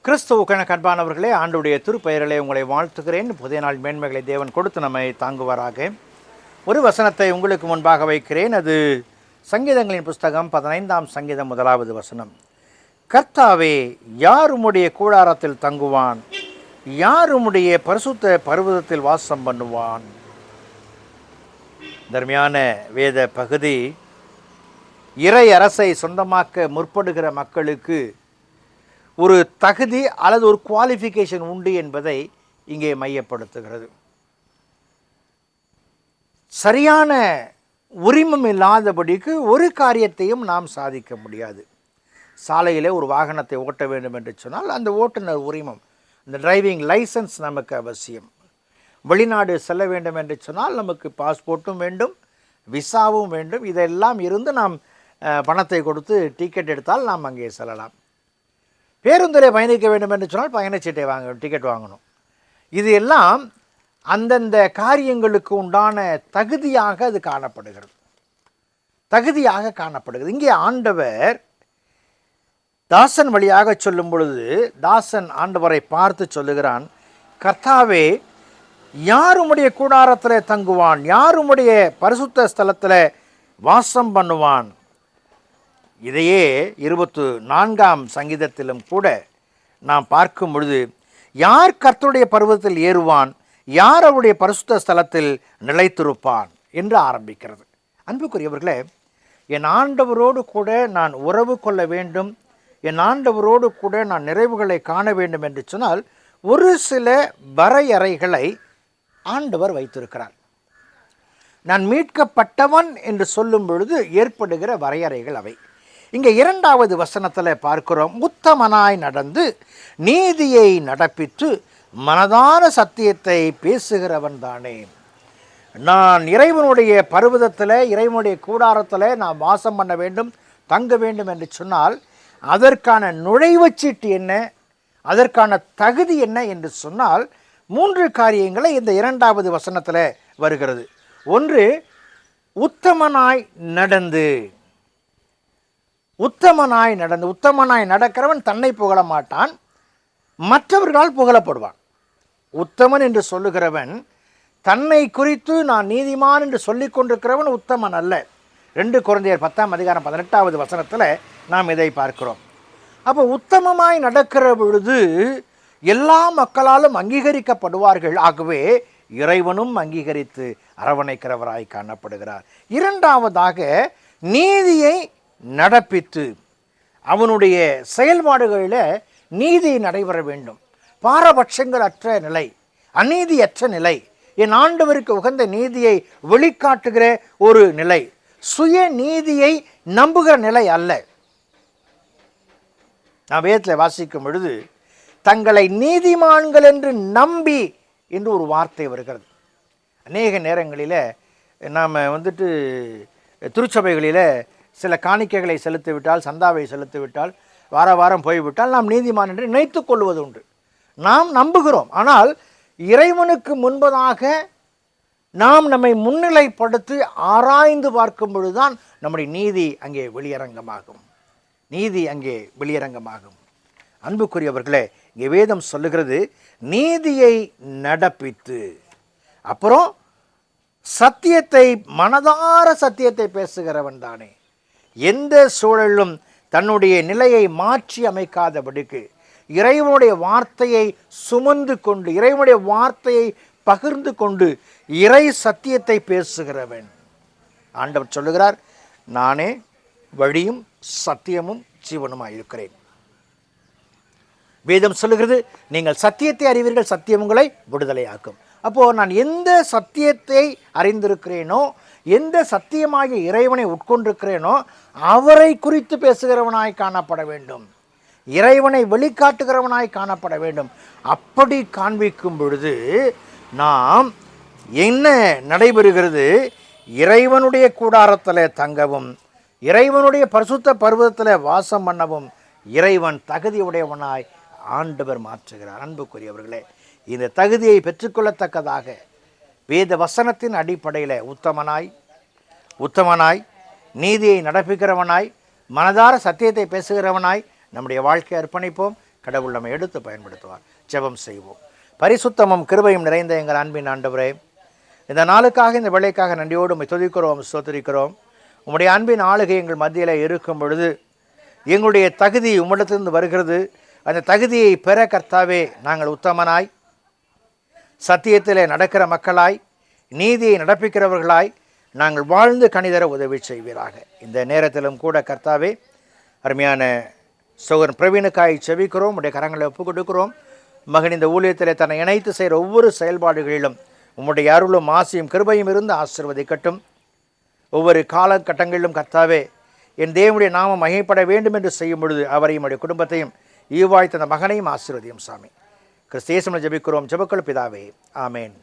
கிறிஸ்துவுக்கென கண்பானவர்களே, ஆண்டுடைய திருப்பெயரிலே உங்களை வாழ்த்துகிறேன். புதிய நாள் மேன்மைகளை தேவன் கொடுத்து நம்மை தாங்குவாராக. ஒரு வசனத்தை உங்களுக்கு முன்பாக வைக்கிறேன். அது சங்கீதங்களின் புஸ்தகம் 15ஆம் சங்கீதம் 1வது வசனம். கர்த்தாவே, யார் உம்முடைய கூடாரத்தில் தங்குவான்? யார் உம்முடைய பரிசுத்த பர்வதத்தில் வாசம் பண்ணுவான்? தர்மையான வேத பகுதி இறை அரசை சொந்தமாக்க முற்படுகிற மக்களுக்கு ஒரு தகுதி அல்லது ஒரு குவாலிஃபிகேஷன் உண்டு என்பதை இங்கே மையப்படுத்துகிறது. சரியான உரிமம் இல்லாதபடிக்கு ஒரு காரியத்தையும் நாம் சாதிக்க முடியாது. சாலையிலே ஒரு வாகனத்தை ஓட்ட வேண்டும் என்று சொன்னால் அந்த ஓட்டுநர் உரிமம், இந்த டிரைவிங் லைசன்ஸ் நமக்கு அவசியம். வெளிநாடு செல்ல வேண்டும் என்று சொன்னால் நமக்கு பாஸ்போர்ட்டும் வேண்டும், விசாவும் வேண்டும். இதெல்லாம் இருந்து நாம் பணத்தை கொடுத்து டிக்கெட் எடுத்தால் நாம் அங்கே செல்லலாம். பேருந்தில் பயணிக்க வேண்டும் என்று சொன்னால் பயணச்சீட்டை டிக்கெட் வாங்கணும். இது எல்லாம் அந்தந்த காரியங்களுக்கு உண்டான தகுதியாக அது காணப்படுகிறது. இங்கே ஆண்டவர் தாசன் வழியாக சொல்லும் பொழுது தாசன் ஆண்டவரை பார்த்து சொல்லுகிறான், கர்த்தாவே, யார் உம்முடைய கூடாரத்தில் தங்குவான்? யார் உம்முடைய பரிசுத்த ஸ்தலத்தில் வாசம் பண்ணுவான்? இதையே 24ஆம் சங்கீதத்திலும் கூட நாம் பார்க்கும் பொழுது, யார் கர்த்தருடைய பர்வதத்தில் ஏறுவான்? யார் அவருடைய பரிசுத்த ஸ்தலத்தில் நிலைத்திருப்பான் என்று ஆரம்பிக்கிறது. அன்புக்குரியவர்களே, என் ஆண்டவரோடு கூட நான் உறவு கொள்ள வேண்டும், என் ஆண்டவரோடு கூட நான் நிறைவுகளை காண வேண்டும் என்று சொன்னால் ஒரு சில வரையறைகளை ஆண்டவர் வைத்திருக்கிறார். நான் மீட்கப்பட்டவன் என்று சொல்லும் பொழுது ஏற்படுகிற வரையறைகள் அவை. இங்கே 2வது வசனத்தில் பார்க்கிறோம், உத்தமனாய் நடந்து நீதியை நடப்பித்து மனதான சத்தியத்தை பேசுகிறவன் தானே. நான் இறைவனுடைய பர்வதத்தில், இறைவனுடைய கூடாரத்தில் நான் வாசம் பண்ண வேண்டும், தங்க வேண்டும் என்று சொன்னால் அதற்கான நுழைவுச்சீட்டு என்ன, அதற்கான தகுதி என்ன என்று சொன்னால் 3 காரியங்களை இந்த 2வது வசனத்தில் வருகிறது. ஒன்று, உத்தமனாய் நடந்து. உத்தமனாய் நடக்கிறவன் தன்னை புகழ மாட்டான், மற்றவர்களால் புகழப்படுவான். உத்தமன் என்று சொல்லுகிறவன் தன்னை குறித்து நான் நீதிமான் என்று சொல்லிக் கொண்டிருக்கிறவன் உத்தமன் அல்ல. 2 கொரிந்தியர் 10ஆம் அதிகாரம் 18வது வசனத்தில் நாம் இதை பார்க்கிறோம். அப்போ உத்தமமாய் நடக்கிற பொழுது எல்லா மக்களாலும் அங்கீகரிக்கப்படுவார்கள். ஆகவே இறைவனும் அங்கீகரித்து அரவணைக்கிறவராய் காணப்படுகிறார். 2வதாக நீதியை நடப்பித்து, அவனுடைய செயல்பாடுகளில் நீதி நடைபெற வேண்டும். பாரபட்சங்கள் அற்ற நிலை, அநீதியற்ற நிலை, என் ஆண்டவருக்கு உகந்த நீதியை வெளிக்காட்டுகிற ஒரு நிலை, சுய நீதியை நம்புகிற நிலை அல்ல. நான் வேதத்தில் வாசிக்கும் பொழுது தங்களை நீதிமான்கள் என்று நம்பி என்று ஒரு வார்த்தை வருகிறது. அநேக நேரங்களில் நாம் திருச்சபைகளில் சில காணிக்கைகளை செலுத்திவிட்டால், சந்தாவை செலுத்திவிட்டால், வாரம் போய்விட்டால் நாம் நீதிமான் என்று நினைத்து கொள்வது உண்டு. நாம் நம்புகிறோம். ஆனால் இறைவனுக்கு முன்பதாக நாம் நம்மை முன்னிலைப்படுத்தி ஆராய்ந்து பார்க்கும் பொழுதுதான் நம்முடைய நீதி அங்கே வெளியரங்கமாகும். அன்புக்குரியவர்களே, இங்கே வேதம் சொல்லுகிறது நீதியை நடப்பித்து, அப்புறம் சத்தியத்தை, மனதார சத்தியத்தை பேசுகிறவன் தானே. எந்த சூழலும் தன்னுடைய நிலையை மாற்றி அமைக்காதபடிக்கு இறைவனுடைய வார்த்தையை சுமந்து கொண்டு, இறைவனுடைய வார்த்தையை பகிர்ந்து கொண்டு இறை சத்தியத்தை பேசுகிறவன். ஆண்டவர் சொல்லுகிறார், நானே வழியும் சத்தியமும் ஜீவனுமாய் இருக்கிறேன். வேதம் சொல்லுகிறது, நீங்கள் சத்தியத்தை அறிவீர்கள், சத்தியம் உங்களை விடுதலையாக்கும். அப்போது நான் எந்த சத்தியத்தை அறிந்திருக்கிறேனோ, எந்த சத்தியமாகிய இறைவனை உட்கொண்டிருக்கிறேனோ அவரை குறித்து பேசுகிறவனாய் காணப்பட வேண்டும், இறைவனை வெளிக்காட்டுகிறவனாய் காணப்பட வேண்டும். அப்படி காண்பிக்கும் பொழுது நாம் என்ன நடைபெறுகிறது? இறைவனுடைய கூடாரத்தில் தங்கவும், இறைவனுடைய பரிசுத்த பர்வதத்தில் வாசம் பண்ணவும் இறைவன் தகுதியுடையவனாய் ஆண்டவர் மாற்றுகிறார். அன்புக்குரியவர்களே, இந்த தகுதியை பெற்றுக்கொள்ளத்தக்கதாக வேத வசனத்தின் அடிப்படையில் உத்தமனாய் நீதியை நடப்பிக்கிறவனாய் மனதார சத்தியத்தை பேசுகிறவனாய் நம்முடைய வாழ்க்கையை அர்ப்பணிப்போம். கடவுள் நம்மை எடுத்து பயன்படுத்துவார். ஜெபம் செய்வோம். பரிசுத்தமும் கிருபையும் நிறைந்த எங்கள் அன்பின் ஆண்டவரே, இந்த நாளுக்காக இந்த வேளைக்காக நன்றியோடு உம்மை துதிக்கிறோம், ஸ்தோத்திரிக்கிறோம். உம்முடைய அன்பின் ஆளுகை எங்கள் மத்தியில் இருக்கும் பொழுது எங்களுடைய தகுதி உம்மிடத்திலிருந்து வருகிறது. அந்த தகுதியை பெற கர்த்தாவே நாங்கள் உத்தமனாய், சத்தியத்திலே நடக்கிற மக்களாய், நீதியை நடப்பிக்கிறவர்களாய் நாங்கள் வாழ்ந்து கனிதர உதவி செய்வீராக. இந்த நேரத்திலும் கூட கர்த்தாவே, அருமையான சகோதரன் பிரவீனுக்காய் செபிக்கிறோம், உடைய கரங்களை ஒப்புக் கொடுக்கிறோம். மகன் இந்த ஊழியத்தில் தன்னை இணைத்து செய்கிற ஒவ்வொரு செயல்பாடுகளிலும் உம்முடைய அருளும் ஆசியும் கிருபையும் இருந்து ஆசீர்வதிக்கட்டும். ஒவ்வொரு காலகட்டங்களிலும் கர்த்தாவே, என் தேவனுடைய நாமம் மகிமைப்பட வேண்டும் என்று செய்யும் பொழுது அவரையும் அவருடைய குடும்பத்தையும் ஈவாய் தந்த மகனையும் ஆசீர்வதியும் சாமி. கிறிஸ்து இயேசுவில் ஜெபிக்கிறோம், ஜெபங்கள் பிதாவே, ஆமேன்.